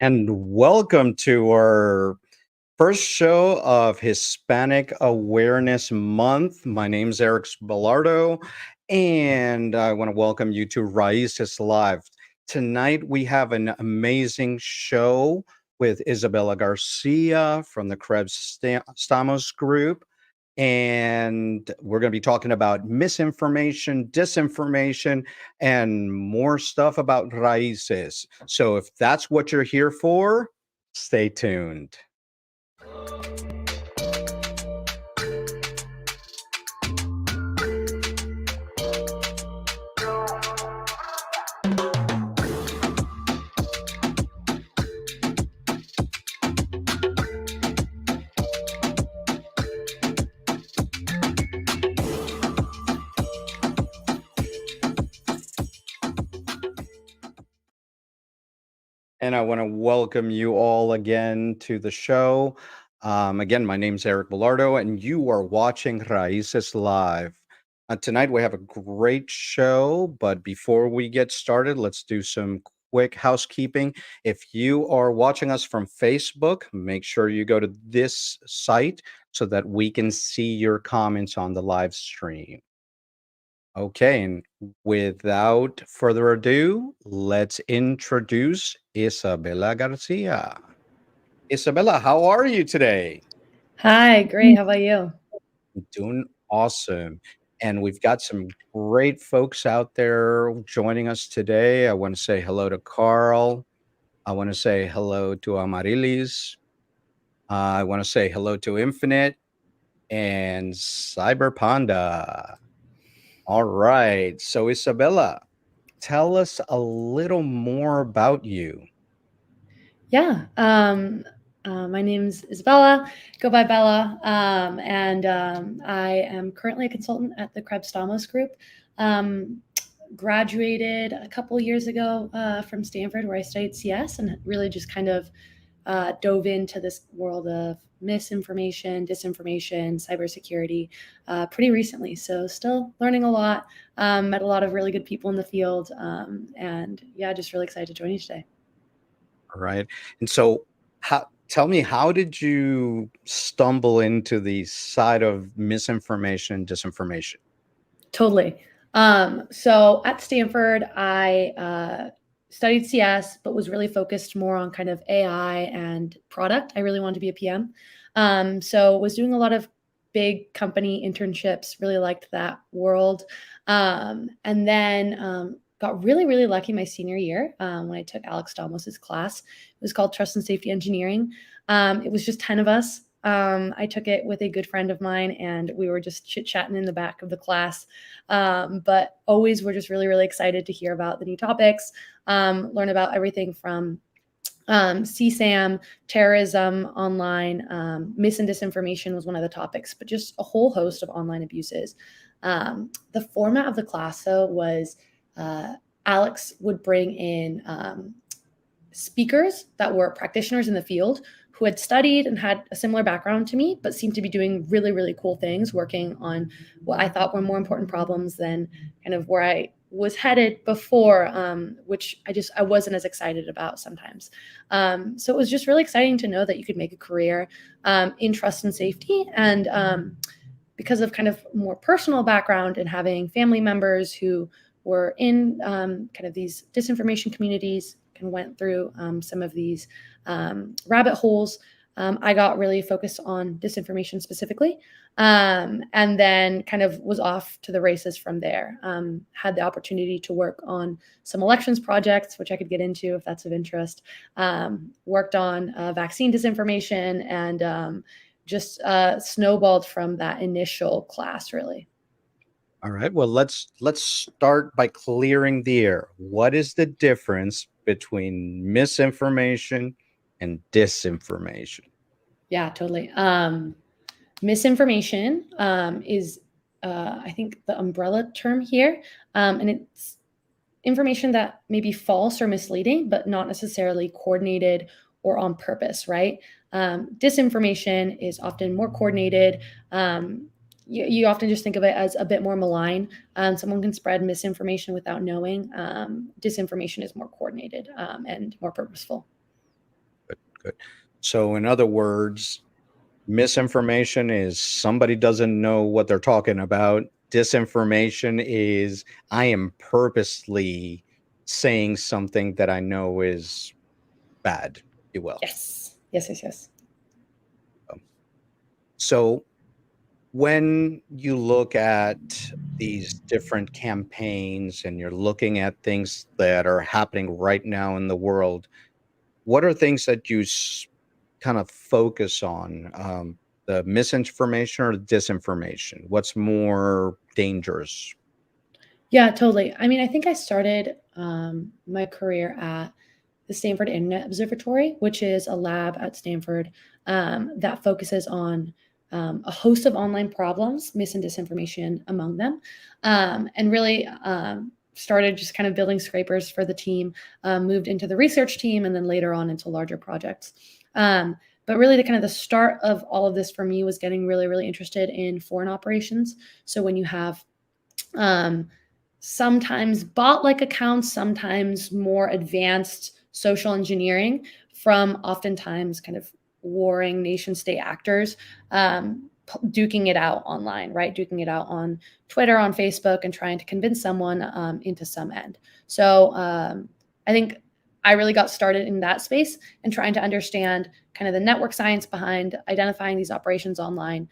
and welcome to our first show of Hispanic Awareness Month. My name's Eric Belardo, and I want to welcome you to Raíces Live. Tonight, we have an amazing show with Isabella Garcia from the Krebs Stamos group. And we're going to be talking about misinformation, disinformation, and more stuff about Raíces. So if that's what you're here for, stay tuned. And I want to welcome you all again to the show. Again, my name's Eric Belardo, and you are watching Raíces Live. Tonight, we have a great show, but before we get started, let's do some quick housekeeping. If you are watching us from Facebook, make sure you go to this site so that we can see your comments on the live stream. Okay, and without further ado, let's introduce Isabella Garcia. Isabella, how are you today? Hi, great. How about you? Doing awesome. And we've got some great folks out there joining us today. I want to say hello to Carl. I want to say hello to Amarilis. I want to say hello to Infinite and Cyber Panda. All right. So, Isabella, tell us a little more about you. Yeah. My name's Isabella, go by Bella, and I am currently a consultant at the Krebs Stamos group. Graduated a couple years ago from Stanford, where I studied CS, and really just kind of dove into this world of misinformation, disinformation, cybersecurity pretty recently. So still learning a lot, met a lot of really good people in the field, and yeah, just really excited to join you today. All right. And so, tell me, how did you stumble into the side of misinformation and disinformation? Totally. So at Stanford, I studied CS, but was really focused more on kind of AI and product. I really wanted to be a PM. So was doing a lot of big company internships, really liked that world. And then got really, really lucky my senior year when I took Alex Stamos's class. It was called Trust and Safety Engineering. It was just 10 of us. I took it with a good friend of mine, and we were just chit-chatting in the back of the class. But always we're just really, really excited to hear about the new topics, learn about everything from CSAM, terrorism, online, mis and disinformation was one of the topics, but just a whole host of online abuses. The format of the class, though, was Alex would bring in speakers that were practitioners in the field who had studied and had a similar background to me, but seemed to be doing really, really cool things, working on what I thought were more important problems than kind of where I was headed before, which I wasn't as excited about sometimes. So it was just really exciting to know that you could make a career in trust and safety. And because of kind of more personal background and having family members who were in kind of these disinformation communities, and went through some of these rabbit holes. I got really focused on disinformation specifically, and then kind of was off to the races from there. Had the opportunity to work on some elections projects, which I could get into if that's of interest. Worked on vaccine disinformation, and just snowballed from that initial class, really. All right. Well, let's start by clearing the air. What is the difference between misinformation and disinformation? Yeah, totally. Misinformation is, I think, the umbrella term here, and it's information that may be false or misleading, but not necessarily coordinated or on purpose, right? Disinformation is often more coordinated. You often just think of it as a bit more malign. Someone can spread misinformation without knowing. Disinformation is more coordinated and more purposeful. Good. So, in other words, misinformation is somebody doesn't know what they're talking about. Disinformation is I am purposely saying something that I know is bad, if you will. Yes. Yes, yes, yes. Um, So, when you look at these different campaigns and you're looking at things that are happening right now in the world, what are things that you kind of focus on? The misinformation or the disinformation? What's more dangerous? Yeah, totally. I mean, I think I started my career at the Stanford Internet Observatory, which is a lab at Stanford that focuses on a host of online problems, mis and disinformation among them, and really started just kind of building scrapers for the team, moved into the research team, and then later on into larger projects. But really, the start of all of this for me was getting really, really interested in foreign operations. So when you have um, sometimes bot-like accounts, sometimes more advanced social engineering from oftentimes kind of warring nation-state actors, duking it out online, right? Duking it out on Twitter, on Facebook, and trying to convince someone into some end. So I think I really got started in that space and trying to understand kind of the network science behind identifying these operations online,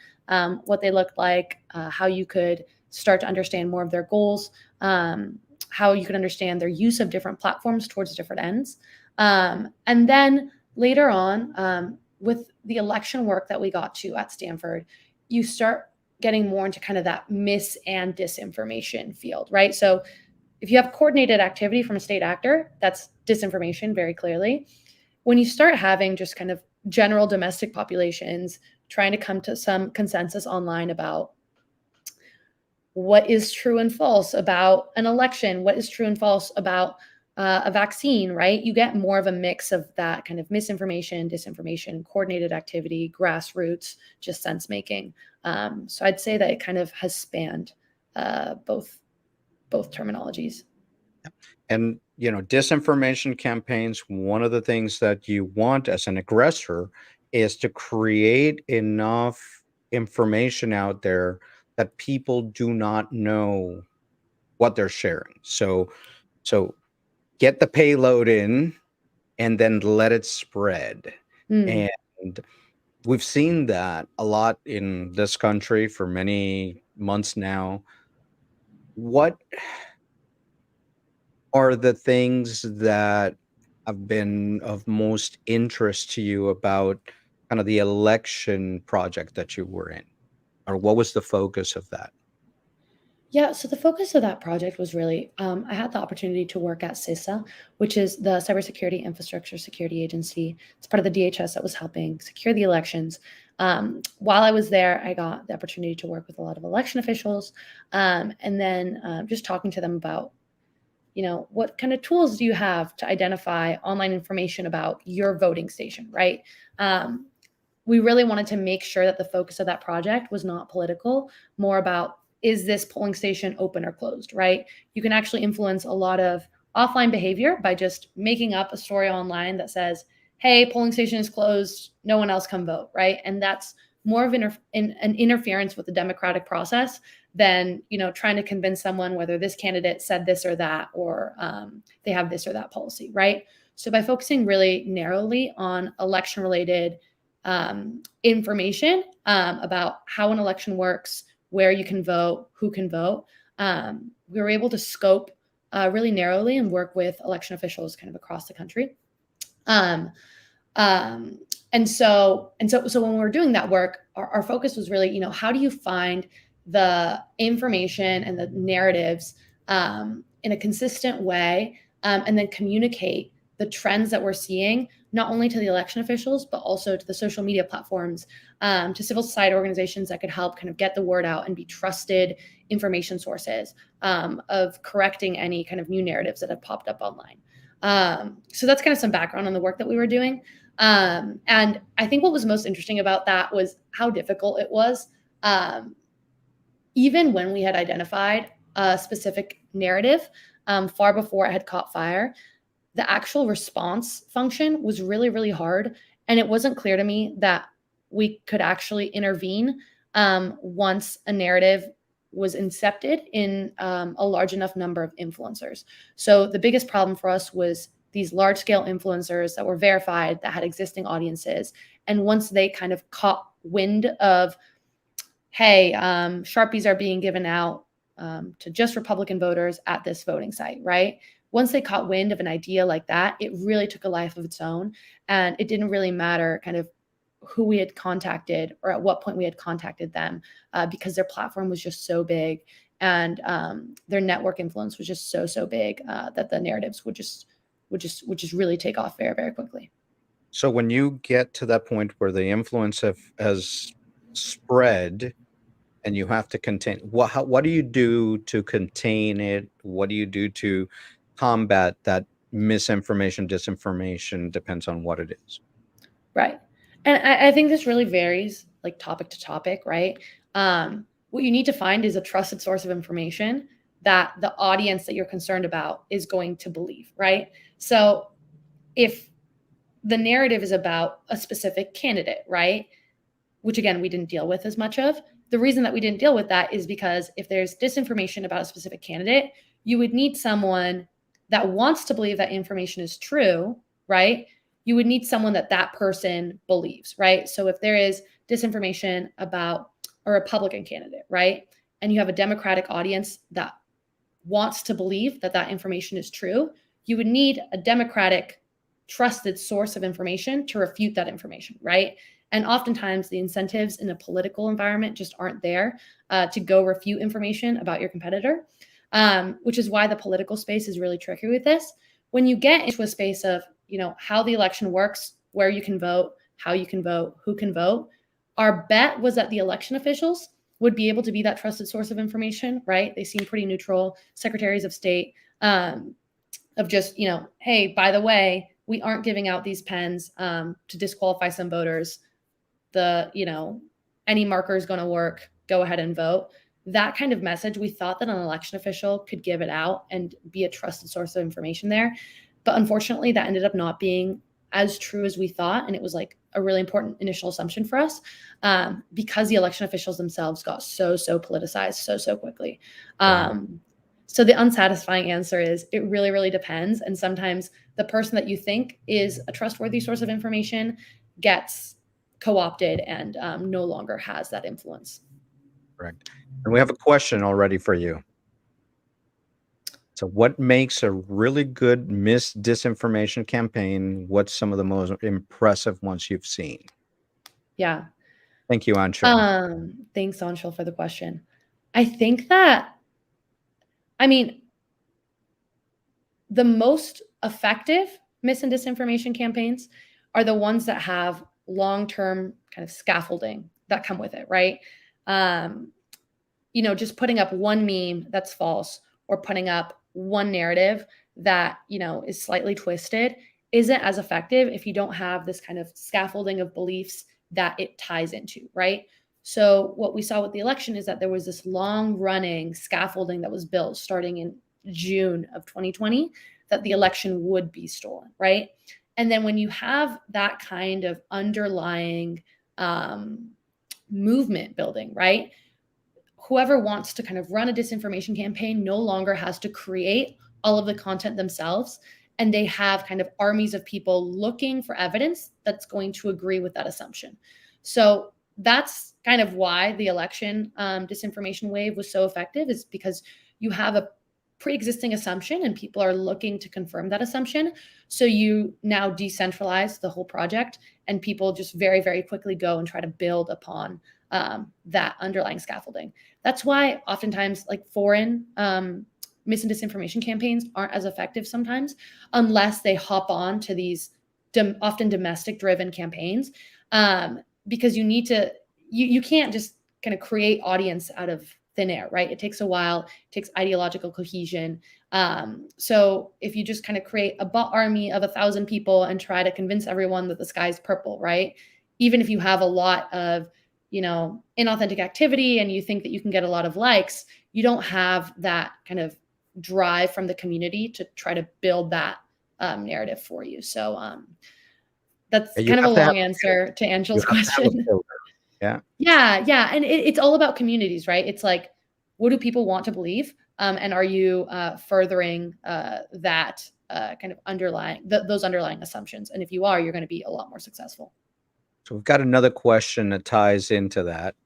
what they looked like, how you could start to understand more of their goals, how you could understand their use of different platforms towards different ends. And then later on, with the election work that we got to at Stanford, you start getting more into kind of that mis and disinformation field, right? So if you have coordinated activity from a state actor, that's disinformation very clearly. When you start having just kind of general domestic populations trying to come to some consensus online about what is true and false about an election, what is true and false about a vaccine, right? You get more of a mix of that kind of misinformation, disinformation, coordinated activity, grassroots, just sense making. So I'd say that it kind of has spanned both terminologies. And, disinformation campaigns, one of the things that you want as an aggressor is to create enough information out there that people do not know what they're sharing. So get the payload in and then let it spread. Mm. And we've seen that a lot in this country for many months now. What are the things that have been of most interest to you about kind of the election project that you were in? Or what was the focus of that? Yeah, so the focus of that project was really, I had the opportunity to work at CISA, which is the Cybersecurity Infrastructure Security Agency. It's part of the DHS that was helping secure the elections. While I was there, I got the opportunity to work with a lot of election officials, and then just talking to them about, what kind of tools do you have to identify online information about your voting station, right? We really wanted to make sure that the focus of that project was not political, more about is this polling station open or closed, right? You can actually influence a lot of offline behavior by just making up a story online that says, hey, polling station is closed, no one else come vote, right? And that's more of an interference with the democratic process than trying to convince someone whether this candidate said this or that, or they have this or that policy, right? So by focusing really narrowly on election related information about how an election works, where you can vote, who can vote. We were able to scope really narrowly and work with election officials kind of across the country. Um, um, so when we were doing that work, our focus was really, how do you find the information and the narratives in a consistent way, and then communicate the trends that we're seeing, not only to the election officials, but also to the social media platforms, to civil society organizations that could help kind of get the word out and be trusted information sources of correcting any kind of new narratives that have popped up online. So that's kind of some background on the work that we were doing. And I think what was most interesting about that was how difficult it was. Even when we had identified a specific narrative, far before it had caught fire, the actual response function was really, really hard. And it wasn't clear to me that we could actually intervene once a narrative was incepted in a large enough number of influencers. So the biggest problem for us was these large scale influencers that were verified, that had existing audiences. And once they kind of caught wind of, hey, Sharpies are being given out to just Republican voters at this voting site, right? Once they caught wind of an idea like that, it really took a life of its own. And it didn't really matter kind of who we had contacted or at what point we had contacted them, because their platform was just so big and their network influence was just so big that the narratives would just really take off very, very quickly. So when you get to that point where the influence has spread and you have to contain, what do you do to contain it? What do you do to combat that misinformation, disinformation? Depends on what it is. Right. And I think this really varies like topic to topic, right? What you need to find is a trusted source of information that the audience that you're concerned about is going to believe, right? So if the narrative is about a specific candidate, right? Which again, we didn't deal with as much of. The reason that we didn't deal with that is because if there's disinformation about a specific candidate, you would need someone that wants to believe that information is true, right? You would need someone that that person believes, right? So if there is disinformation about a Republican candidate, right? And you have a Democratic audience that wants to believe that that information is true, you would need a Democratic trusted source of information to refute that information, right? And oftentimes the incentives in a political environment just aren't there to go refute information about your competitor, which is why the political space is really tricky with this. When you get into a space of, you know, how the election works, where you can vote, how you can vote, who can vote, our bet was that the election officials would be able to be that trusted source of information, right? They seem pretty neutral. Secretaries of state, of just, you know, hey, by the way, we aren't giving out these pens to disqualify some voters. You know, any marker is going to work. Go ahead and vote. That kind of message, we thought that an election official could give it out and be a trusted source of information there. But unfortunately, that ended up not being as true as we thought. And it was like a really important initial assumption for us because the election officials themselves got so politicized so quickly. So the unsatisfying answer is it really, really depends. And sometimes the person that you think is a trustworthy source of information gets co-opted and no longer has that influence. Correct. And we have a question already for you. So what makes a really good disinformation campaign? What's some of the most impressive ones you've seen? Yeah. Thank you, Anshul. Thanks, Anshul, for the question. I think that, I mean, the most effective mis and disinformation campaigns are the ones that have long-term kind of scaffolding that come with it, right? You know, just putting up one meme that's false or putting up one narrative that, you know, is slightly twisted isn't as effective if you don't have this kind of scaffolding of beliefs that it ties into, right? So what we saw with the election is that there was this long running scaffolding that was built starting in June of 2020 that the election would be stolen, right? And then when you have that kind of underlying movement building, right? Whoever wants to kind of run a disinformation campaign no longer has to create all of the content themselves. And they have kind of armies of people looking for evidence that's going to agree with that assumption. So that's kind of why the election disinformation wave was so effective, is because you have a pre-existing assumption and people are looking to confirm that assumption. So you now decentralize the whole project and people just very, very quickly go and try to build upon that underlying scaffolding. That's why oftentimes like foreign mis and disinformation campaigns aren't as effective sometimes unless they hop on to these often domestic driven campaigns, because you need to, you can't just kind of create audience out of thin air, right? It takes a while, it takes ideological cohesion. So if you just kind of create a bot army of 1,000 people and try to convince everyone that the sky is purple, right? Even if you have a lot of, you know, inauthentic activity and you think that you can get a lot of likes, you don't have that kind of drive from the community to try to build that narrative for you. So That's You kind of a have to have long answer to you Angel's have to have a question. filter. Yeah. Yeah, and it's all about communities, right? It's like, what do people want to believe? And are you furthering that kind of those underlying assumptions? And if you are, you're going to be a lot more successful. So we've got another question that ties into that.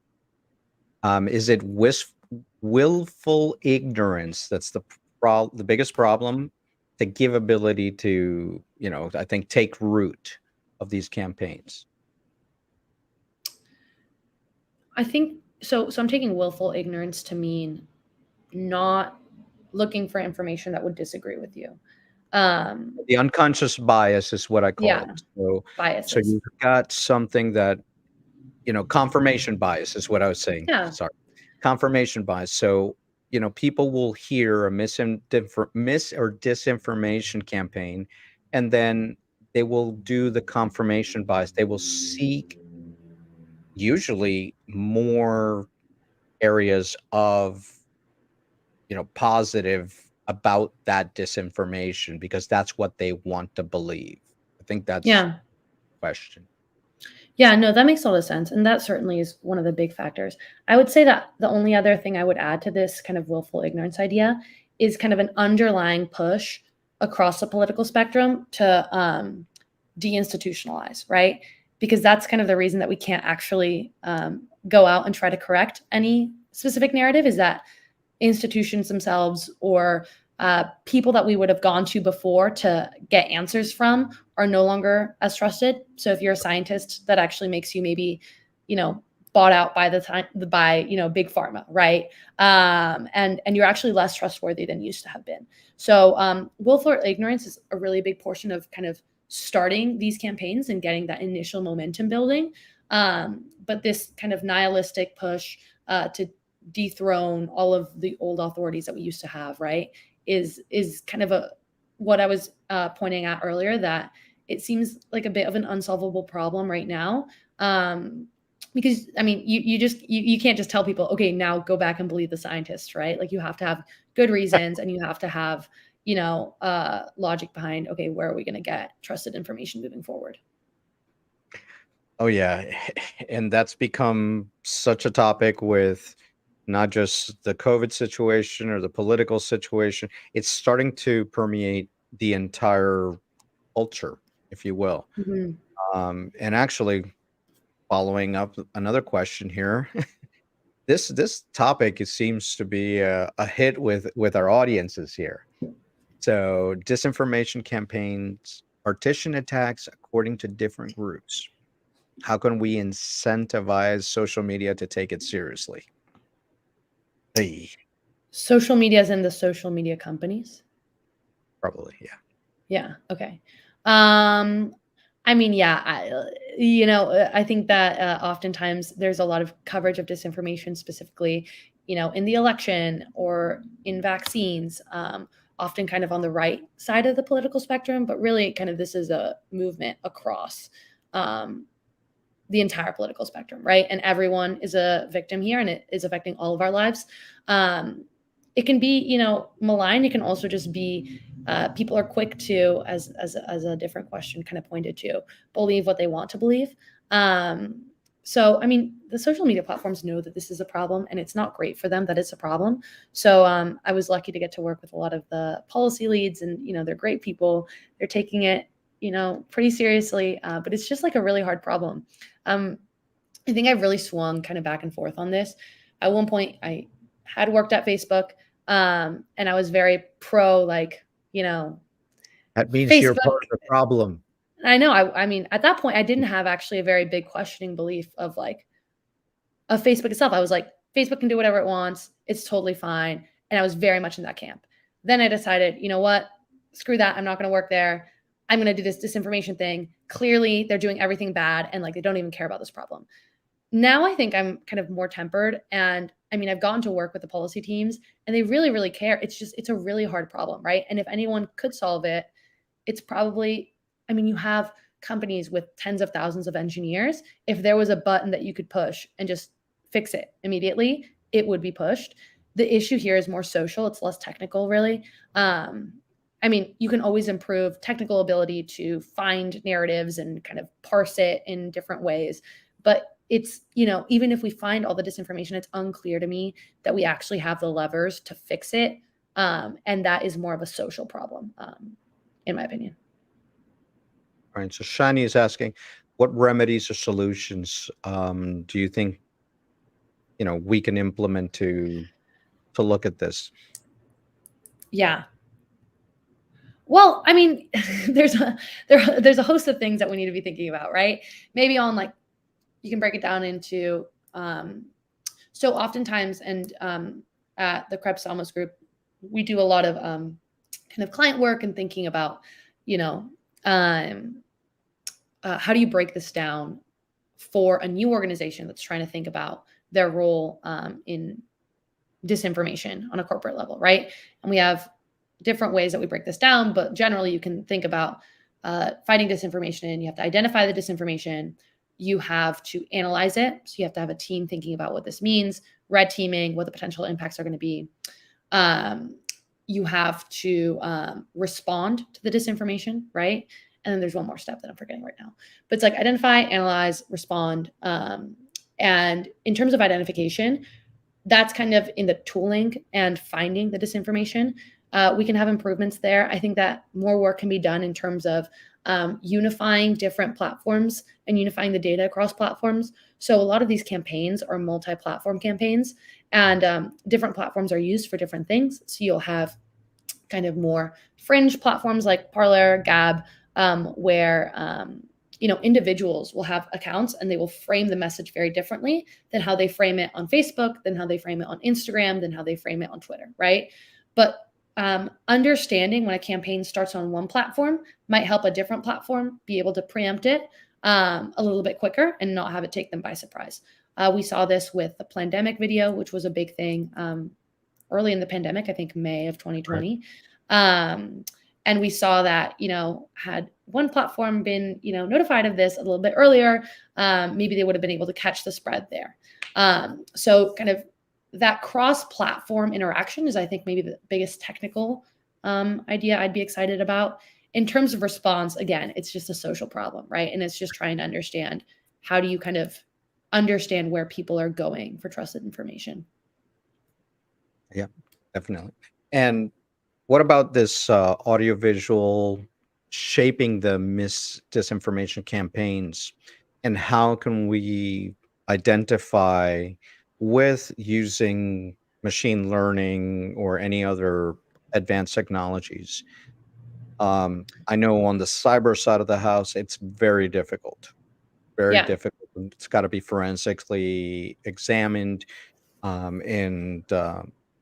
Is it willful ignorance that's the biggest problem to give ability to, I think, take root of these campaigns? I think so. So I'm taking willful ignorance to mean not looking for information that would disagree with you. The unconscious bias is what I call Yeah, it. So biases. you've got something that, confirmation bias is what I was saying. Yeah, Sorry. Confirmation bias. So, people will hear a mis or disinformation campaign, and then they will do the confirmation bias. They will seek usually more areas of, positive about that disinformation because that's what they want to believe. I think that's yeah. the question. Yeah, no, that makes a lot of sense. And that certainly is one of the big factors. I would say that the only other thing I would add to this kind of willful ignorance idea is kind of an underlying push across the political spectrum to deinstitutionalize, right? Because that's kind of the reason that we can't actually go out and try to correct any specific narrative is that institutions themselves or people that we would have gone to before to get answers from are no longer as trusted. So if you're a scientist, that actually makes you maybe, you know, bought out by big pharma, right? And you're actually less trustworthy than you used to have been. So willful ignorance is a really big portion of kind of starting these campaigns and getting that initial momentum building. But this kind of nihilistic push to dethrone all of the old authorities that we used to have, right? Is kind of what I was pointing out earlier, that it seems like a bit of an unsolvable problem right now. Because I mean, you can't just tell people, okay, now go back and believe the scientists, right? Like you have to have good reasons and you have to have, logic behind, okay, where are we going to get trusted information moving forward? Oh yeah, and that's become such a topic with not just the COVID situation or the political situation. It's starting to permeate the entire culture, if you will. Mhm. And actually, following up another question here, this topic it seems to be a hit with our audiences here. So, disinformation campaigns, partition attacks according to different groups. How can we incentivize social media to take it seriously? Hey, Social media is in the social media companies. probably, yeah. Yeah. Okay. Um, I mean, yeah, I think that oftentimes there's a lot of coverage of disinformation, specifically, in the election or in vaccines, often kind of on the right side of the political spectrum, but really kind of this is a movement across um, the entire political spectrum, right? And everyone is a victim here, and it is affecting all of our lives. It can be, malign. It can also just be people are quick to, as a different question kind of pointed to, believe what they want to believe. So, I mean, the social media platforms know that this is a problem, and it's not great for them that it's a problem. So, I was lucky to get to work with a lot of the policy leads, and they're great people. They're taking it, pretty seriously, but it's just like a really hard problem. Um, I think I've really swung kind of back and forth on this. At one point, I had worked at Facebook, and I was very pro, like, That means you're Facebook. part of the problem. I know. I mean, at that point, I didn't have actually a very big questioning belief of Facebook itself. I was like, Facebook can do whatever it wants. It's totally fine. And I was very much in that camp. Then I decided, you know what? Screw that. I'm not going to work there. I'm going to do this disinformation thing. Clearly, they're doing everything bad and like they don't even care about this problem. Now I think I'm kind of more tempered. And I mean, I've gotten to work with the policy teams and they really, really care. It's a really hard problem, right? And if anyone could solve it, it's probably, I mean, you have companies with tens of thousands of engineers. If there was a button that you could push and just fix it immediately, it would be pushed. The issue here is more social, it's less technical, really. I mean, you can always improve technical ability to find narratives and kind of parse it in different ways. But it's, even if we find all the disinformation, it's unclear to me that we actually have the levers to fix it. And that is more of a social problem, in my opinion. All right. So Shani is asking, what remedies or solutions do you think we can implement to look at this? Yeah. Well, I mean, there's a host of things that we need to be thinking about, right? Maybe on like you can break it down into so oftentimes and at the Krebs Almost group, we do a lot of kind of client work and thinking about, you know, how do you break this down for a new organization that's trying to think about their role in disinformation on a corporate level, right? And we have different ways that we break this down, but generally you can think about fighting disinformation. You have to identify the disinformation. You have to analyze it. So you have to have a team thinking about what this means, red teaming, what the potential impacts are going to be. You have to respond to the disinformation, right? And then there's one more step that I'm forgetting right now. But it's like identify, analyze, respond. And in terms of identification, that's kind of in the tooling and finding the disinformation. We can have improvements there. I think that more work can be done in terms of unifying different platforms and unifying the data across platforms. So a lot of these campaigns are multi-platform campaigns, and different platforms are used for different things. So you'll have kind of more fringe platforms like Parler, Gab, where individuals will have accounts and they will frame the message very differently than how they frame it on Facebook, than how they frame it on Instagram, than how they frame it on Twitter, right? But understanding when a campaign starts on one platform might help a different platform be able to preempt it a little bit quicker and not have it take them by surprise. We saw this with the pandemic video, which was a big thing early in the pandemic, I think May of 2020. Right. And we saw that, had one platform been, notified of this a little bit earlier, maybe they would have been able to catch the spread there. So kind of that cross-platform interaction is, I think, maybe the biggest technical idea I'd be excited about. In terms of response, again, it's just a social problem, right? And it's just trying to understand how do you kind of understand where people are going for trusted information. Yeah, definitely. And what about this audiovisual shaping the disinformation campaigns? And how can we identify with using machine learning or any other advanced technologies? I know on the cyber side of the house, it's very difficult. Very Yeah. difficult. It's got to be forensically examined. And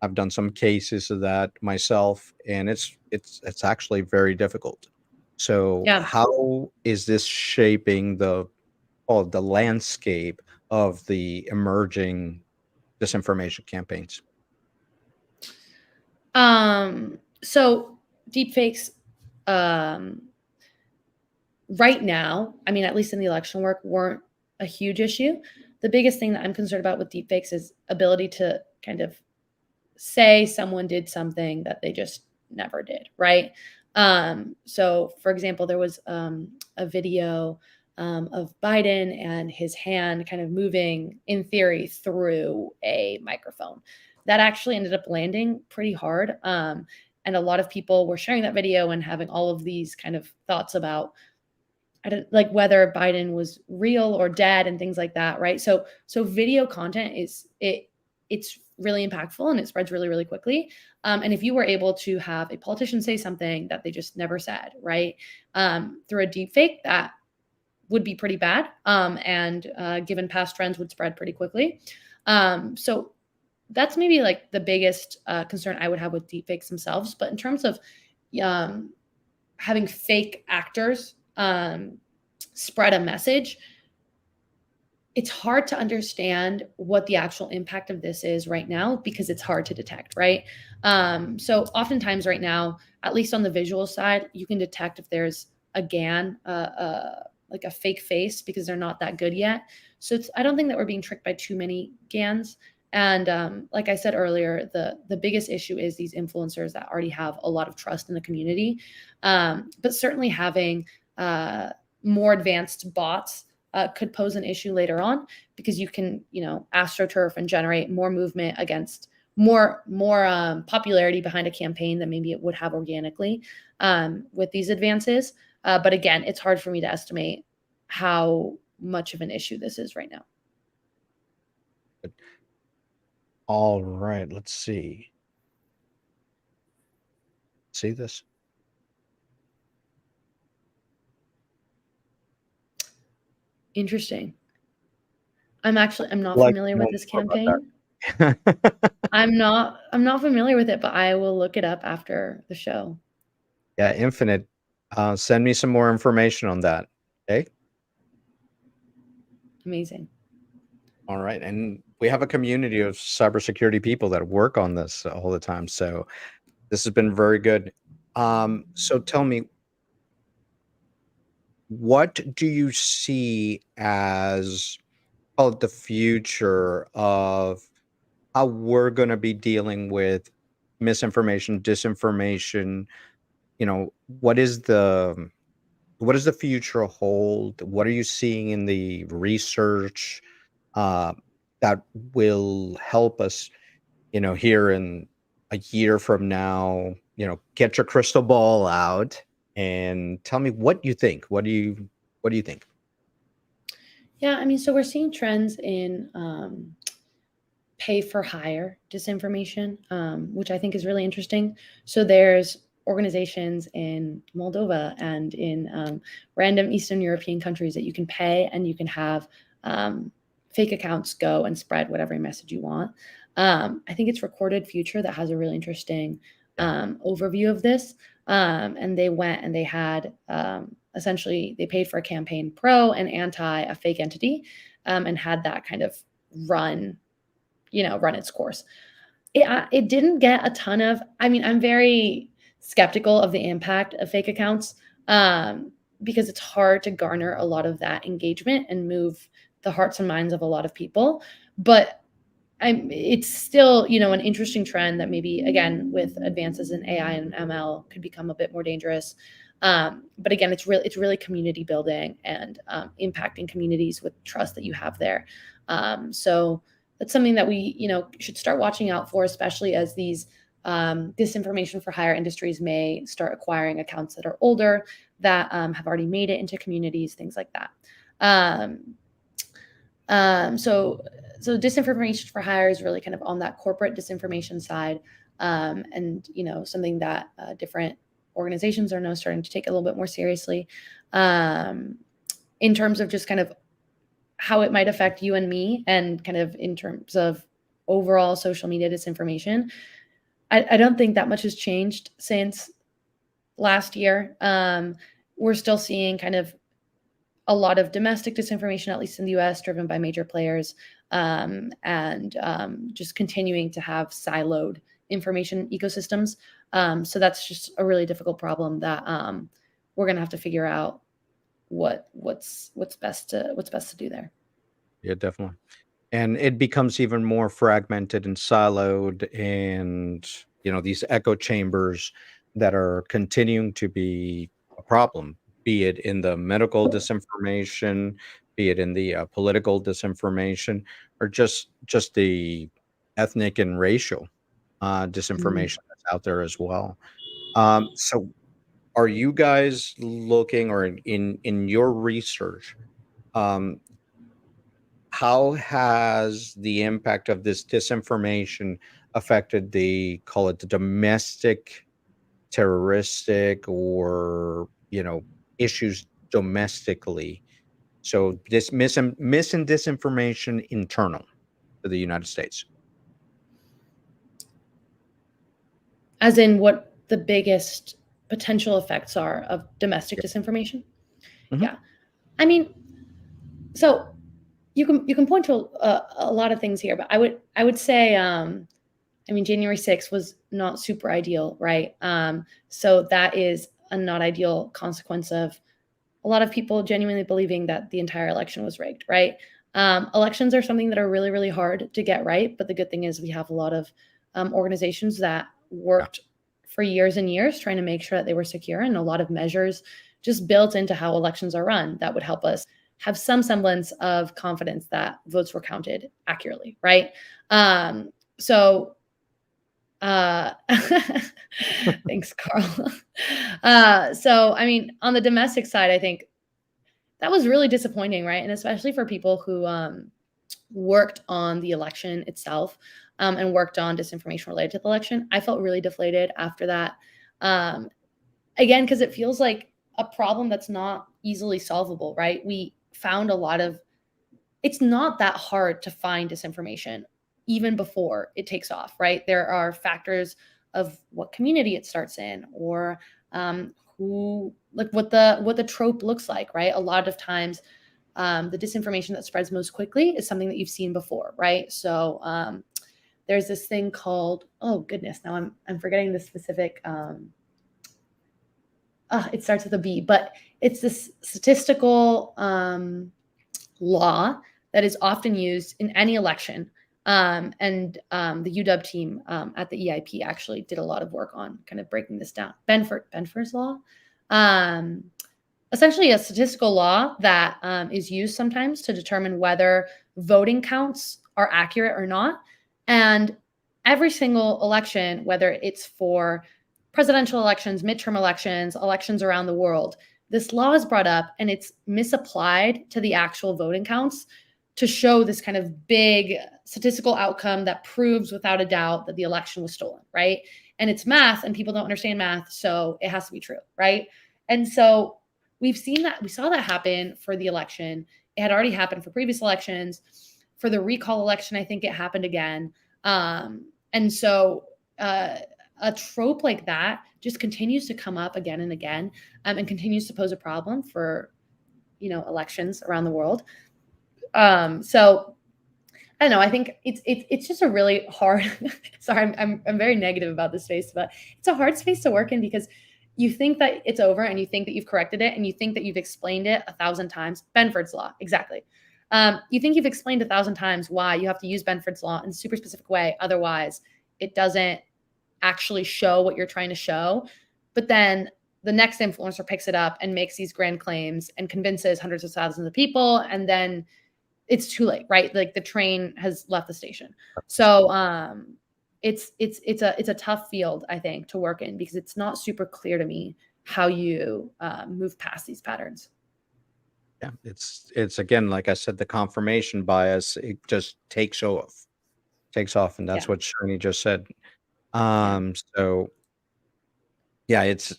I've done some cases of that myself, and it's actually very difficult. So Yeah. how is this shaping the landscape of the emerging disinformation campaigns? So deepfakes, right now, I mean, at least in the election work, weren't a huge issue. The biggest thing that I'm concerned about with deepfakes is ability to kind of say someone did something that they just never did, right? So for example, there was a video of Biden and his hand kind of moving, in theory, through a microphone. That actually ended up landing pretty hard. And a lot of people were sharing that video and having all of these kind of thoughts about like whether Biden was real or dead and things like that, right? So video content it's really impactful and it spreads really, really quickly. And if you were able to have a politician say something that they just never said, right, through a deep fake, that would be pretty bad. And given past trends, would spread pretty quickly. So that's maybe like the biggest concern I would have with deepfakes themselves. But in terms of having fake actors spread a message, it's hard to understand what the actual impact of this is right now because it's hard to detect, right? So oftentimes right now, at least on the visual side, you can detect if there's a GAN, like a fake face, because they're not that good yet. So I don't think that we're being tricked by too many GANs. And like I said earlier, the biggest issue is these influencers that already have a lot of trust in the community. But certainly having more advanced bots could pose an issue later on, because you can, astroturf and generate more movement against more popularity behind a campaign than maybe it would have organically with these advances. But again, it's hard for me to estimate how much of an issue this is right now. All right, let's see. See this? Interesting. I'm not Like, familiar know with this more about campaign. that. I'm not familiar with it, but I will look it up after the show. Yeah, Infinite. Send me some more information on that. Okay. Amazing. All right. And we have a community of cybersecurity people that work on this all the time. So this has been very good. So tell me, what do you see as the future of how we're going to be dealing with misinformation, disinformation? What is the future hold? What are you seeing in the research uh, that will help us, here in a year from now, get your crystal ball out and tell me what you think. What do you think? Yeah, I mean, so we're seeing trends in pay for hire disinformation, which I think is really interesting. So there's organizations in Moldova and in random Eastern European countries that you can pay, and you can have fake accounts go and spread whatever message you want. I think it's Recorded Future that has a really interesting overview of this. And they went and they had essentially they paid for a campaign pro and anti a fake entity, and had that kind of run its course. It didn't get a ton of, I mean, I'm very skeptical of the impact of fake accounts, because it's hard to garner a lot of that engagement and move the hearts and minds of a lot of people. But it's still, an interesting trend that maybe, again, with advances in AI and ML could become a bit more dangerous. But again, it's really community building and impacting communities with trust that you have there. So that's something that we, should start watching out for, especially as these disinformation for hire industries may start acquiring accounts that are older, that have already made it into communities, things like that. So disinformation for hire is really kind of on that corporate disinformation side, and something that different organizations are now starting to take a little bit more seriously, in terms of just kind of how it might affect you and me, and kind of in terms of overall social media disinformation. I don't think that much has changed since last year. We're still seeing kind of a lot of domestic disinformation, at least in the US, driven by major players, and just continuing to have siloed information ecosystems. So that's just a really difficult problem that we're going to have to figure out what's best to do there. Yeah, definitely. And it becomes even more fragmented and siloed, and these echo chambers that are continuing to be a problem, be it in the medical disinformation, be it in the political disinformation, or just the ethnic and racial Mm. disinformation that's out there as well. So are you guys looking, or in your research, um, how has the impact of this disinformation affected call it the domestic terroristic, or issues domestically? So this mis and disinformation internal to the United States. As in what the biggest potential effects are of domestic disinformation? Mhm. Yeah. I mean, so you can point to a lot of things here, but I would say, I mean, January 6th was not super ideal, right? So that is a not ideal consequence of a lot of people genuinely believing that the entire election was rigged, right? Elections are something that are really, really hard to get right. But the good thing is we have a lot of organizations that worked for years and years trying to make sure that they were secure, and a lot of measures just built into how elections are run that would help us have some semblance of confidence that votes were counted accurately, right? So thanks, Carl. So I mean, on the domestic side, I think that was really disappointing, right? And especially for people who worked on the election itself, and worked on disinformation related to the election. I felt really deflated after that. Um, Again, because it feels like a problem that's not easily solvable, right? We found a lot of, it's not that hard to find disinformation even before it takes off, right? There are factors of what community it starts in, or who, like what the trope looks like, right? A lot of times the disinformation that spreads most quickly is something that you've seen before, right? So there's this thing called, oh goodness, now I'm forgetting the specific it starts with a B, but it's this statistical law that is often used in any election. And the UW team at the EIP actually did a lot of work on kind of breaking this down. Benford's law, essentially a statistical law that is used sometimes to determine whether voting counts are accurate or not. And every single election, whether it's for presidential elections, midterm elections, elections around the world, this law is brought up and it's misapplied to the actual voting counts to show this kind of big statistical outcome that proves without a doubt that the election was stolen, right? And it's math and people don't understand math, so it has to be true, right? And so we've seen that, we saw that happen for the election. It had already happened for previous elections. For the recall election, I think it happened again. And so a trope like that just continues to come up again and again, and continues to pose a problem for, elections around the world. So I don't know. I think it's just a really hard. Sorry, I'm very negative about this space, but it's a hard space to work in because you think that it's over and you think that you've corrected it and you think that you've explained it 1,000 times. Benford's law, exactly. You think you've explained 1,000 times why you have to use Benford's law in a super specific way. Otherwise, it doesn't actually show what you're trying to show. But then the next influencer picks it up and makes these grand claims and convinces hundreds of thousands of people. And then it's too late, right? Like the train has left the station. So it's a tough field, I think, to work in because it's not super clear to me how you move past these patterns. Yeah, it's again, like I said, the confirmation bias, it just takes off, and that's Yeah. what Shani just said. Yeah. So yeah, it's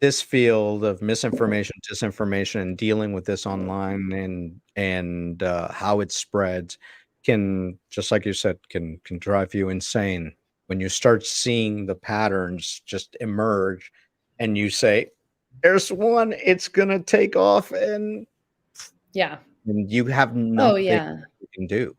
this field of misinformation, disinformation, and dealing with this online and how it spreads can, just like you said, can drive you insane when you start seeing the patterns just emerge, and you say, "There's one, it's gonna take off," and Yeah. you have Oh, nothing yeah. you can do.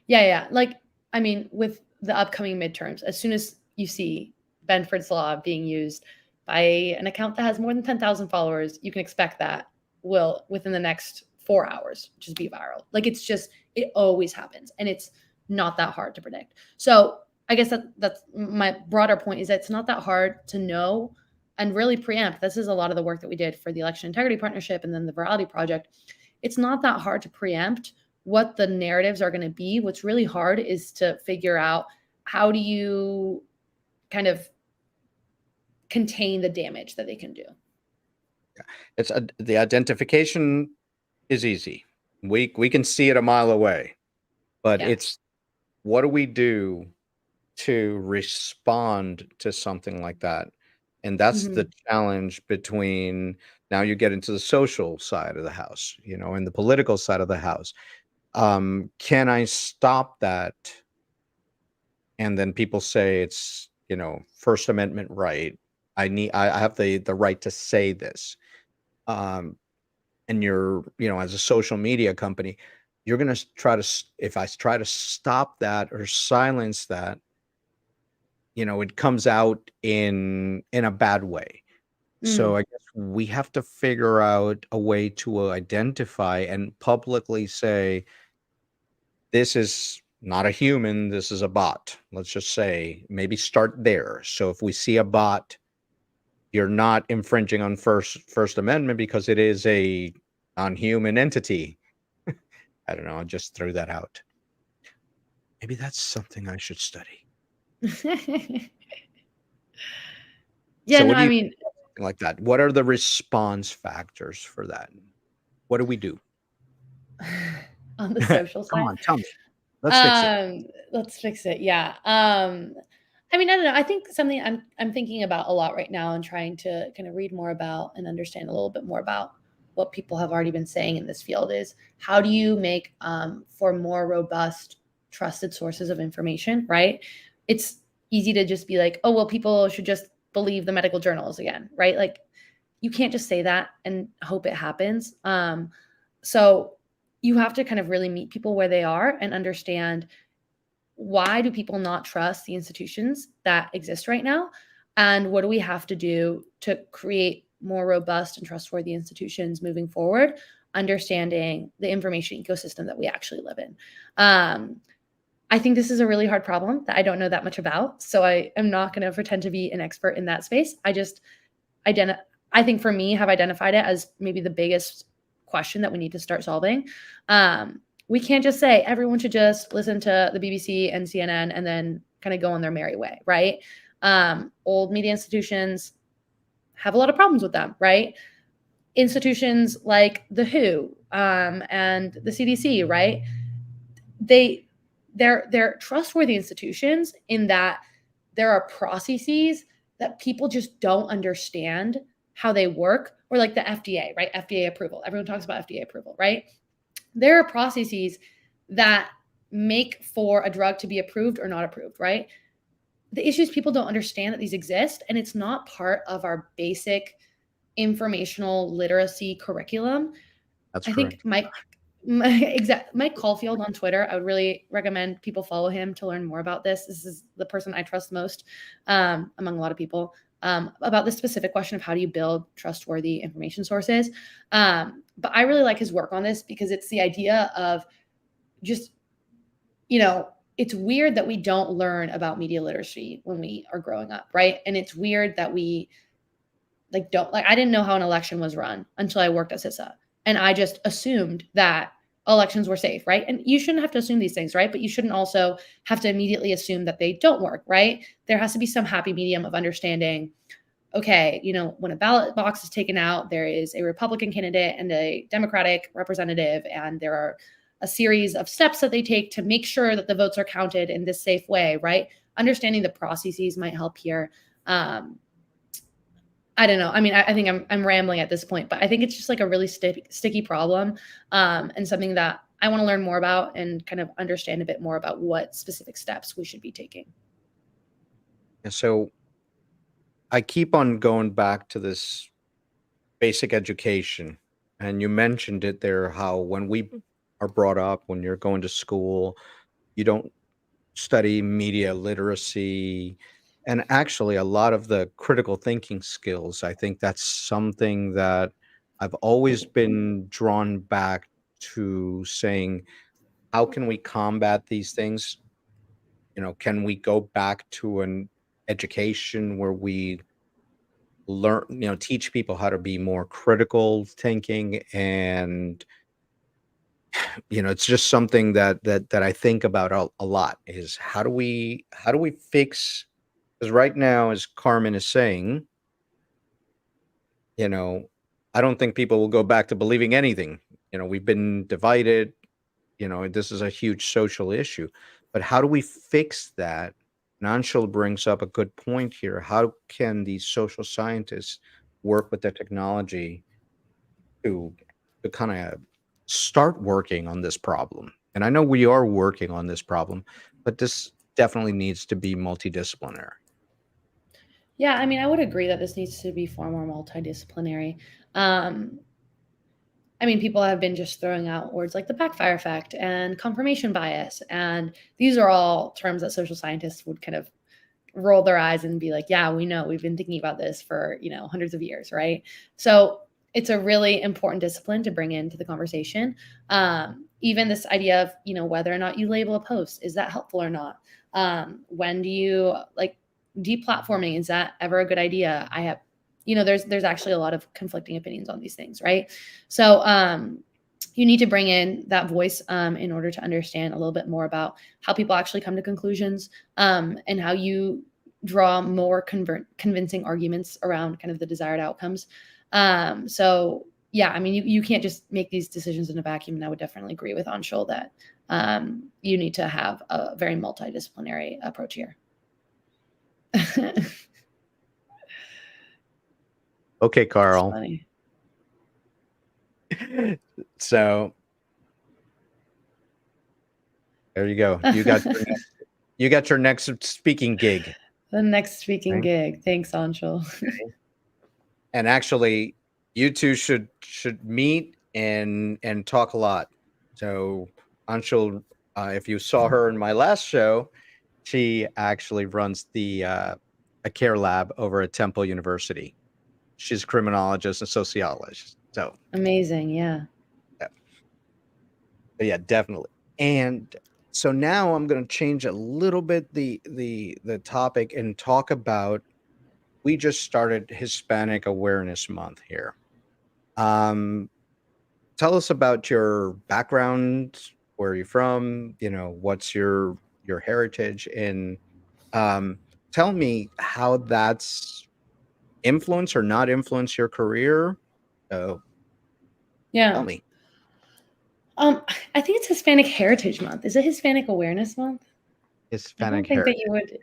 Yeah, yeah. Like, I mean, with the upcoming midterms, as soon as you see Benford's law being used by an account that has more than 10,000 followers, you can expect that will, within the next 4 hours, just be viral. Like, it's just, it always happens. And it's not that hard to predict. So I guess that's my broader point, is that it's not that hard to know and really preempt. This is a lot of the work that we did for the Election Integrity Partnership and then the Virality Project. It's not that hard to preempt what the narratives are going to be. What's really hard is to figure out, how do you kind of contain the damage that they can do. It's the identification is easy. We can see it a mile away, but Yeah. it's what do we do to respond to something like that? And that's the challenge between, now you get into the social side of the house, and the political side of the house. Can I stop that? And then people say it's, First Amendment right. I have the right to say this. And you're, as a social media company, you're going to try to, if I try to stop that or silence that, it comes out in a bad way. So I guess we have to figure out a way to identify and publicly say, this is not a human, this is a bot. Let's just say, maybe start there. So if we see a bot, you're not infringing on First Amendment because it is a non-human entity. I don't know, I just threw that out. Maybe that's something I should study. Yeah, So no, what do I you mean, think like that? What are the response factors for that? What do we do? on the social Come side. on, tell me. Let's fix it. Let's fix it. Yeah. I mean, I don't know. I think something I'm thinking about a lot right now and trying to kind of read more about and understand a little bit more about what people have already been saying in this field is how do you make for more robust, trusted sources of information, right? It's easy to just be like, oh, well, people should just believe the medical journals again, right? Like you can't just say that and hope it happens. So you have to kind of really meet people where they are and understand why do people not trust the institutions that exist right now? And what do we have to do to create more robust and trustworthy institutions moving forward, understanding the information ecosystem that we actually live in? I think this is a really hard problem that I don't know that much about. So I am not going to pretend to be an expert in that space. I just I think for me, have identified it as maybe the biggest question that we need to start solving. We can't just say everyone should just listen to the BBC and CNN and then kind of go on their merry way, right? Old media institutions have a lot of problems with them, right? Institutions like the WHO and the CDC, right? They're trustworthy institutions in that there are processes that people just don't understand how they work, or like the FDA, right? FDA approval. Everyone talks about FDA approval, right? There are processes that make for a drug to be approved or not approved, right? The issue is people don't understand that these exist, and it's not part of our basic informational literacy curriculum. That's I think correct. Mike Caulfield on Twitter, I would really recommend people follow him to learn more about this. This is the person I trust most among a lot of people about this specific question of how do you build trustworthy information sources. But I really like his work on this because it's the idea of just, it's weird that we don't learn about media literacy when we are growing up, right? And it's weird that we I didn't know how an election was run until I worked at CISA. And I just assumed that elections were safe, right? And you shouldn't have to assume these things, right? But you shouldn't also have to immediately assume that they don't work, right? There has to be some happy medium of understanding, okay, when a ballot box is taken out, there is a Republican candidate and a Democratic representative, and there are a series of steps that they take to make sure that the votes are counted in this safe way, right? Understanding the processes might help here. I don't know. I mean, I think I'm rambling at this point, but I think it's just like a really sticky problem, and something that I want to learn more about and kind of understand a bit more about what specific steps we should be taking. And so I keep on going back to this basic education. And you mentioned it there, how when we are brought up, when you're going to school, you don't study media literacy. And actually, a lot of the critical thinking skills, I think that's something that I've always been drawn back to saying, how can we combat these things? Can we go back to an education where we learn, teach people how to be more critical thinking? And it's just something that I think about a lot, is how do we fix, because right now, as Carmen is saying, you know I don't think people will go back to believing anything. We've been divided. This is a huge social issue, but how do we fix that? And Anshul brings up a good point here. How can these social scientists work with the technology to kind of start working on this problem? And I know we are working on this problem, but this definitely needs to be multidisciplinary. Yeah, I mean, I would agree that this needs to be far more multidisciplinary. Um, I mean, people have been just throwing out words like the backfire effect and confirmation bias, and these are all terms that social scientists would kind of roll their eyes and be like, yeah, we know, we've been thinking about this for, hundreds of years, right? So it's a really important discipline to bring into the conversation. Even this idea of, whether or not you label a post, is that helpful or not? When do you deplatforming? Is that ever a good idea? I have, there's actually a lot of conflicting opinions on these things, right? So you need to bring in that voice in order to understand a little bit more about how people actually come to conclusions, and how you draw more convincing arguments around kind of the desired outcomes. So yeah, I mean, you can't just make these decisions in a vacuum. And I would definitely agree with Anshul that you need to have a very multidisciplinary approach here. Okay, Carl. Funny. So there you go. You got your next speaking gig. The next speaking Right. gig. Thanks, Anshul. Okay. And actually, you two should meet and talk a lot. So Anshul, if you saw her in my last show, she actually runs the a care lab over at Temple University. She's a criminologist and sociologist. So amazing, yeah. Yeah, definitely. And so now I'm going to change a little bit the topic and talk about, we just started Hispanic Awareness Month here. Tell us about your background, where are you from, what's your heritage, and tell me how that's influenced or not influenced your career. Yeah. Tell me. I think it's Hispanic Heritage Month. Is it Hispanic Awareness Month? Hispanic I don't think heritage. that you would.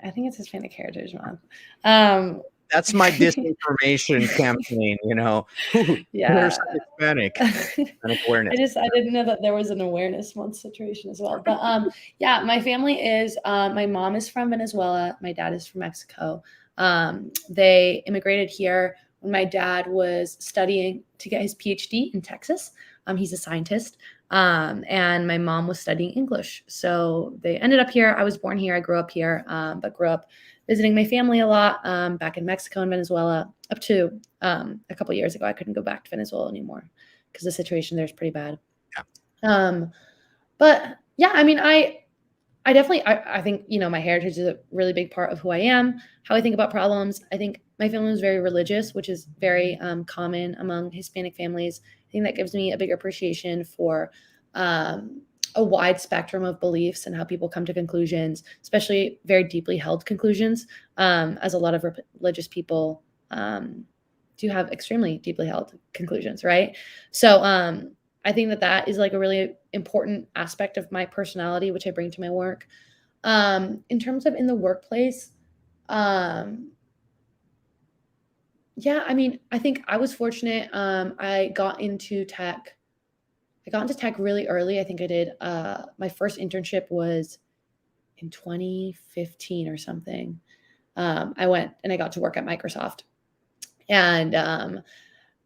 I think it's Hispanic Heritage Month. That's my disinformation campaign, Yeah. There's Hispanic awareness. I didn't know that there was an awareness month situation as well. But yeah, my family is, my mom is from Venezuela. My dad is from Mexico. They immigrated here when my dad was studying to get his PhD in Texas. He's a scientist. And my mom was studying English. So they ended up here. I was born here. I grew up here, but grew up visiting my family a lot, back in Mexico and Venezuela, up to a couple years ago. I couldn't go back to Venezuela anymore because the situation there is pretty bad. Yeah. But yeah, I mean, I definitely, I think, my heritage is a really big part of who I am, how I think about problems. I think my family was very religious, which is very common among Hispanic families. I think that gives me a bigger appreciation for a wide spectrum of beliefs and how people come to conclusions, especially very deeply held conclusions, as a lot of religious people do have extremely deeply held conclusions, right? So I think that is like a really important aspect of my personality, which I bring to my work. In terms of in the workplace, yeah, I mean, I think I was fortunate. I got into tech really early. I think I did, my first internship was in 2015 or something. I went and I got to work at Microsoft, and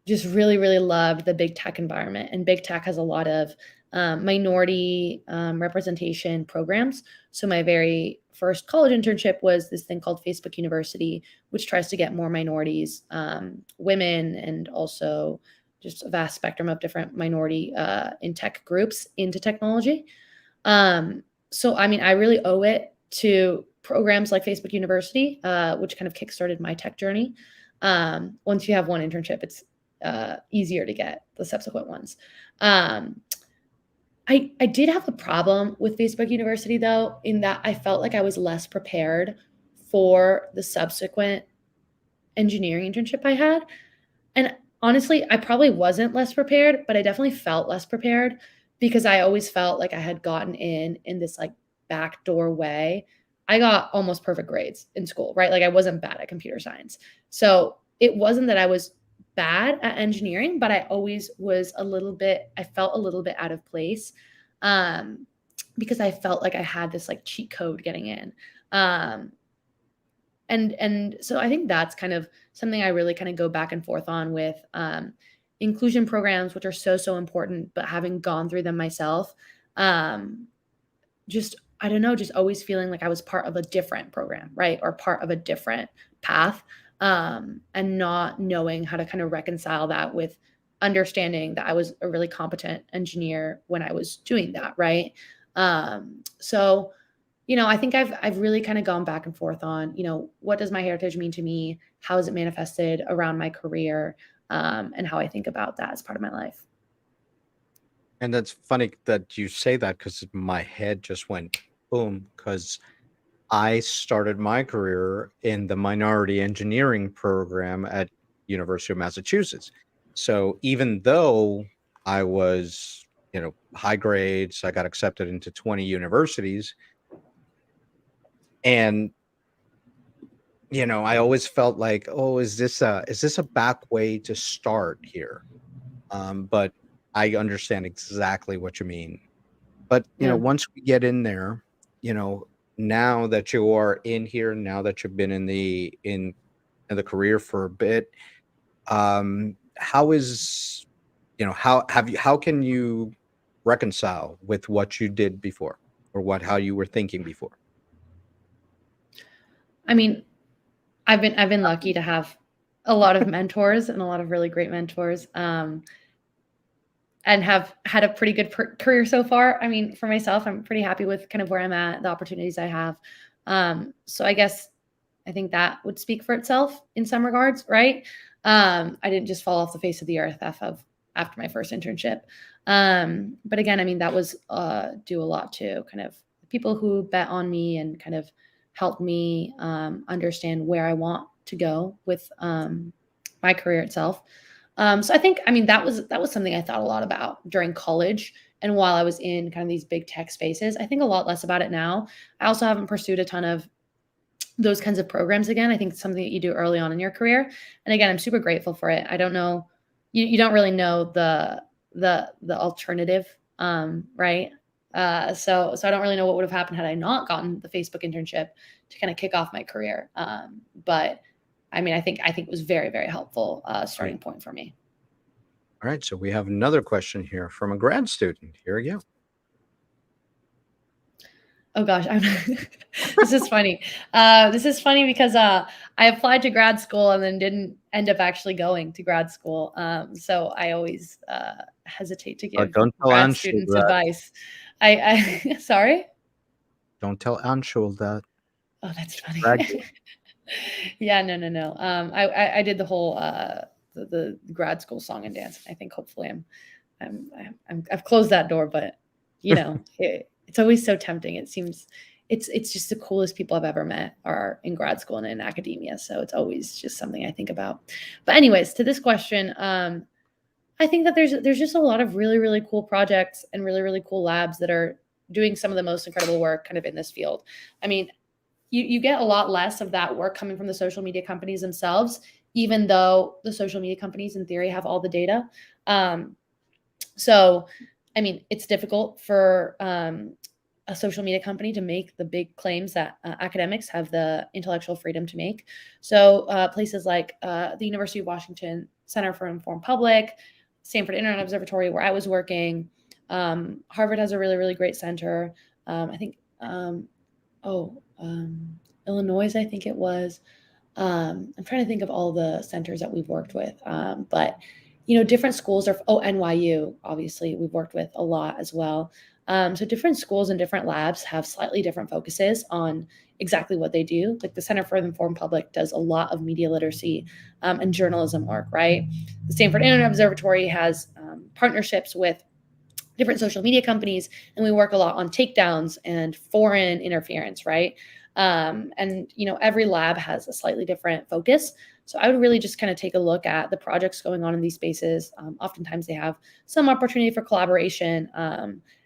just really, really loved the big tech environment. And big tech has a lot of minority representation programs. So my very first college internship was this thing called Facebook University, which tries to get more minorities, women, and also just a vast spectrum of different minority in tech groups into technology. So, I mean, I really owe it to programs like Facebook University, which kind of kickstarted my tech journey. Once you have one internship, it's easier to get the subsequent ones. I did have a problem with Facebook University, though, in that I felt like I was less prepared for the subsequent engineering internship I had. And honestly, I probably wasn't less prepared, but I definitely felt less prepared because I always felt like I had gotten in this like backdoor way. I got almost perfect grades in school, right? Like I wasn't bad at computer science. So it wasn't that I was bad at engineering, but I always was I felt a little bit out of place, because I felt like I had this like cheat code getting in. And so I think that's kind of something I really kind of go back and forth on with inclusion programs, which are so important, but having gone through them myself, just I don't know, just always feeling like I was part of a different program, right? Or part of a different path, and not knowing how to kind of reconcile that with understanding that I was a really competent engineer when I was doing that, right? So, I think I've really kind of gone back and forth on, what does my heritage mean to me? How is it manifested around my career? And how I think about that as part of my life. And that's funny that you say that because my head just went boom. Because I started my career in the minority engineering program at University of Massachusetts. So even though I was, high grades, I got accepted into 20 universities, and I always felt like, oh, is this a back way to start here? But I understand exactly what you mean. But, Yeah. once we get in there, you know, now that you are in here, now that you've been in the career for a bit, how is, how can you reconcile with what you did before, or how you were thinking before? I mean, I've been lucky to have a lot of mentors and a lot of really great mentors, and have had a pretty good career so far. I mean, for myself, I'm pretty happy with kind of where I'm at, the opportunities I have. So I guess I think that would speak for itself in some regards, right? I didn't just fall off the face of the earth after my first internship. But again, I mean, that was due a lot to kind of people who bet on me and kind of helped me understand where I want to go with my career itself. So I think, I mean, that was something I thought a lot about during college and while I was in kind of these big tech spaces. I think a lot less about it now. I also haven't pursued a ton of those kinds of programs again. I think it's something that you do early on in your career. And again, I'm super grateful for it. I don't know, you don't really know the alternative, right? So I don't really know what would have happened had I not gotten the Facebook internship to kind of kick off my career. But I mean, I think it was very, very helpful Right. starting point for me. All right. So we have another question here from a grad student. Here we go. Oh gosh, this is funny. This is funny because I applied to grad school and then didn't end up actually going to grad school. So I always hesitate to give Don't tell grad Anshul students that. advice. I sorry. Don't tell Anshul that. Oh, that's funny. Drag you. Yeah, no, no, no. I did the whole the grad school song and dance. I think hopefully I've closed that door, but it's always so tempting. It seems it's just the coolest people I've ever met are in grad school and in academia. So it's always just something I think about. But anyways, to this question, I think that there's just a lot of really, really cool projects and really, really cool labs that are doing some of the most incredible work kind of in this field. I mean, you get a lot less of that work coming from the social media companies themselves, even though the social media companies in theory have all the data. So, I mean, it's difficult for a social media company to make the big claims that academics have the intellectual freedom to make. So, places like the University of Washington Center for Informed Public, Stanford Internet Observatory, where I was working, Harvard has a really, really great center. I think, Illinois, I think it was. I'm trying to think of all the centers that we've worked with, but different schools are. Oh, NYU, obviously, we've worked with a lot as well. So different schools and different labs have slightly different focuses on exactly what they do. Like the Center for the Informed Public does a lot of media literacy and journalism work, right? The Stanford Internet Observatory has partnerships with different social media companies, and we work a lot on takedowns and foreign interference, right? And every lab has a slightly different focus. So I would really just kind of take a look at the projects going on in these spaces. Oftentimes they have some opportunity for collaboration,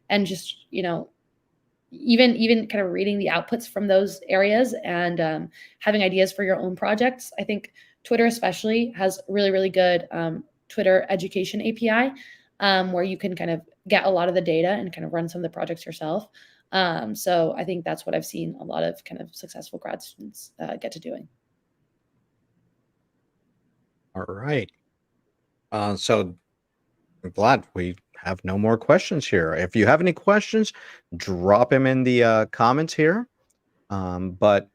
and just even kind of reading the outputs from those areas and having ideas for your own projects. I think Twitter especially has really, really good Twitter education API, where you can kind of get a lot of the data and kind of run some of the projects yourself. So I think that's what I've seen a lot of kind of successful grad students get to doing. All right. So I'm glad we have no more questions here. If you have any questions, drop them in the comments here. But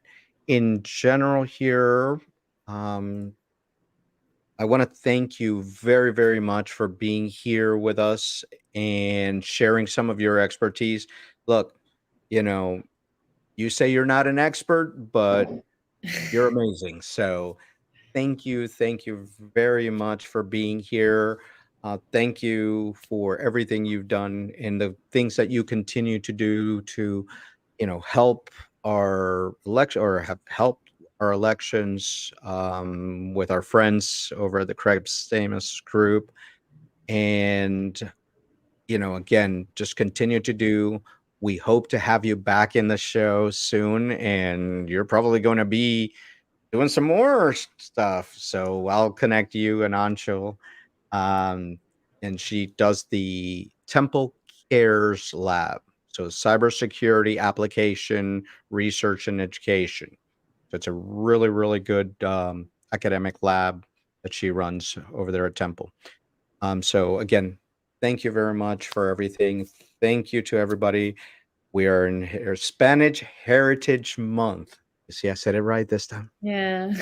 in general here, I want to thank you very, very much for being here with us and sharing some of your expertise. Look, you know, you say you're not an expert, but you're amazing. So thank you very much for being here. Thank you for everything you've done and the things that you continue to do to, help our election or have helped our elections with our friends over at the Krebs Stamus group. And, again, just continue to do. We hope to have you back in the show soon, and you're probably going to be doing some more stuff. So I'll connect you and Anshul. And she does the Temple Cares Lab. So cybersecurity application, research, and education. So it's a really, really good academic lab that she runs over there at Temple. So again, thank you very much for everything. Thank you to everybody. We are in Hispanic Heritage Month. You see, I said it right this time. Yeah.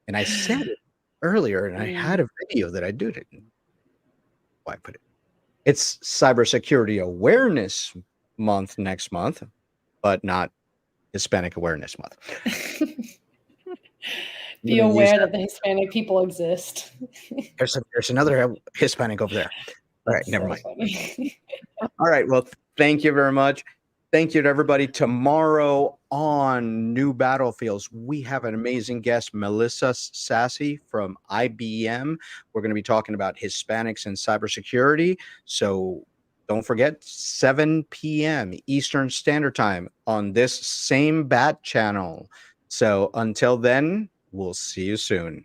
And I said it earlier, and I Yeah. had a video that I did it. Why put it? It's Cybersecurity Awareness Month next month, but not Hispanic Awareness Month. I'm Be gonna use aware that. that the Hispanic people exist. There's another Hispanic over there. All right, That's never so mind. funny. All right, well, thank you very much. Thank you to everybody. Tomorrow on New Battlefields, we have an amazing guest, Melissa Sassy from IBM. We're going to be talking about Hispanics and cybersecurity. So don't forget, 7 p.m. Eastern Standard Time on this same BAT channel. So until then, we'll see you soon.